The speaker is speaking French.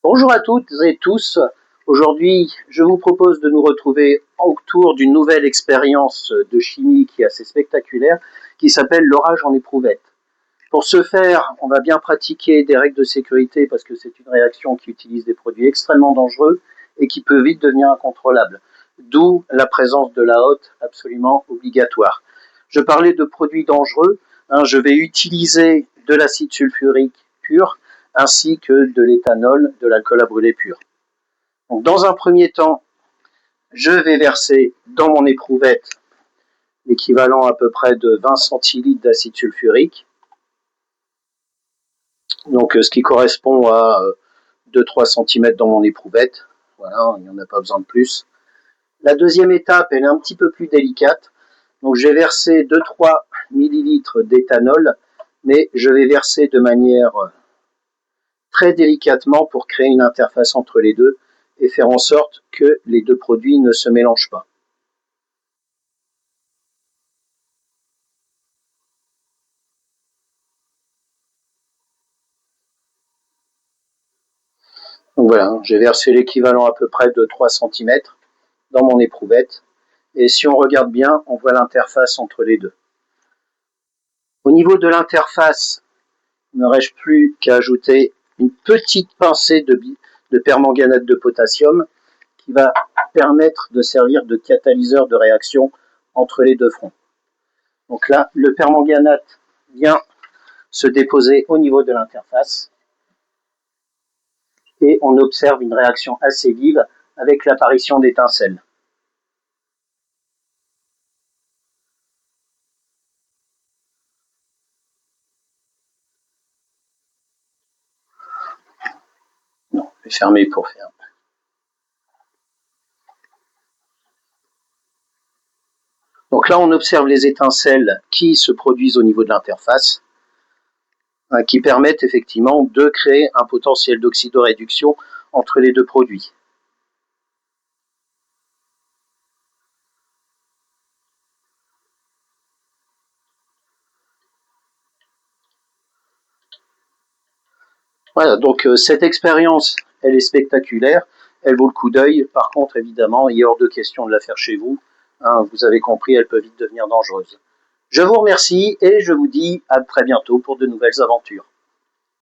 Bonjour à toutes et tous. Aujourd'hui, je vous propose de nous retrouver autour d'une nouvelle expérience de chimie qui est assez spectaculaire, qui s'appelle l'orage en éprouvette. Pour ce faire, on va bien pratiquer des règles de sécurité parce que c'est une réaction qui utilise des produits extrêmement dangereux et qui peut vite devenir incontrôlable. D'où la présence de la hotte absolument obligatoire. Je parlais de produits dangereux. Je vais utiliser de l'acide sulfurique pur ainsi que de l'éthanol, de l'alcool à brûler pur. Donc, dans un premier temps, je vais verser dans mon éprouvette l'équivalent à peu près de 20 centilitres d'acide sulfurique, donc ce qui correspond à 2-3 cm dans mon éprouvette. Voilà, il n'y en a pas besoin de plus. La deuxième étape, elle est un petit peu plus délicate. Donc je vais verser 2-3 millilitres d'éthanol, mais je vais verser de manière très délicatement pour créer une interface entre les deux et faire en sorte que les deux produits ne se mélangent pas. Donc voilà, j'ai versé l'équivalent à peu près de 3 cm dans mon éprouvette. Et si on regarde bien, on voit l'interface entre les deux. Au niveau de l'interface, il ne reste plus qu'à ajouter une petite pincée de permanganate de potassium qui va permettre de servir de catalyseur de réaction entre les deux fronts. Donc là, le permanganate vient se déposer au niveau de l'interface et on observe une réaction assez vive avec l'apparition d'étincelles. Non, je vais fermer pour faire. Donc là, on observe les étincelles qui se produisent au niveau de l'interface, qui permettent effectivement de créer un potentiel d'oxydoréduction entre les deux produits. Voilà, donc cette expérience, elle est spectaculaire, elle vaut le coup d'œil. Par contre, évidemment, il est hors de question de la faire chez vous. Vous avez compris, elle peut vite devenir dangereuse. Je vous remercie et je vous dis à très bientôt pour de nouvelles aventures.